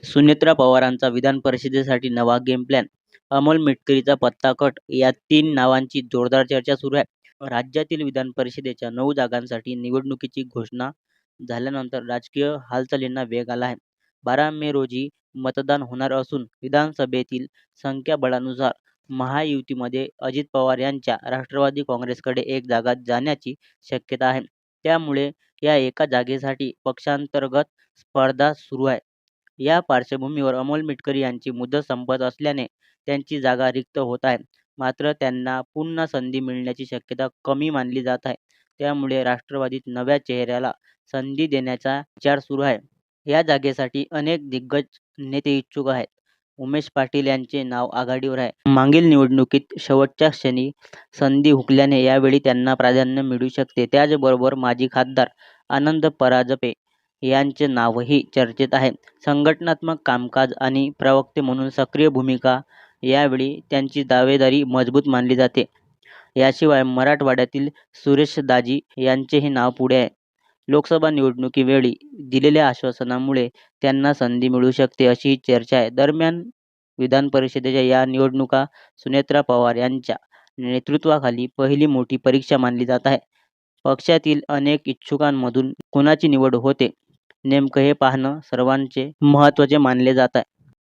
सुनेत्रा पवारांचा विधान परिषदेसाठी नवा गेम प्लॅन, अमोल मिटकरीचा पत्ता कट या 3 नावांची जोरदार चर्चा सुरू आहे. राज्यातील विधान परिषदेच्या 9 जागांसाठी निवडणुकीची घोषणा झाल्यानंतर राजकीय हालचालींना वेग आला आहे. 12 मे रोजी मतदान होणार असून विधानसभेतील संख्याबळानुसार महायुतीमध्ये अजित पवार यांच्या राष्ट्रवादी काँग्रेसकडे एक जागा जाण्याची शक्यता आहे. त्यामुळे या एका जागेसाठी पक्षांतर्गत स्पर्धा सुरू आहे. या पार्श्वभूमीवर अमोल मिटकरी यांची मुदत संपत असल्याने त्यांची जागा रिक्त होत आहे. मात्र त्यांना पुन्हा संधी मिळण्याची शक्यता कमी मानली जात आहे. त्यामुळे राष्ट्रवादीत नव्या चेहऱ्याला संधी देण्याचा विचार सुरू आहे. या जागेसाठी अनेक दिग्गज नेते इच्छुक आहेत. उमेश पाटील यांचे नाव आघाडीवर आहे. मागील निवडणुकीत शेवटच्या क्षणी संधी हुकल्याने यावेळी त्यांना प्राधान्य मिळू शकते. त्याचबरोबर माजी खासदार आनंद परांजपे यांचे नावही चर्चेत आहे. संघटनात्मक कामकाज आणि प्रवक्ते म्हणून सक्रिय भूमिका यावेळी त्यांची दावेदारी मजबूत मानली जाते. याशिवाय मराठवाड्यातील सुरेशदाजी यांचेही नाव पुढे आहे. लोकसभा निवडणुकीवेळी दिलेल्या आश्वासनामुळे त्यांना संधी मिळू शकते अशीही चर्चा आहे. दरम्यान विधान परिषदेच्या या निवडणुका सुनेत्रा पवार यांच्या नेतृत्वाखाली पहिली मोठी परीक्षा मानली जात आहे. पक्षातील अनेक इच्छुकांमधून कुणाची निवड होते नेमकं हे पाहणं सर्वांचे महत्त्वाचे मानले जात आहे.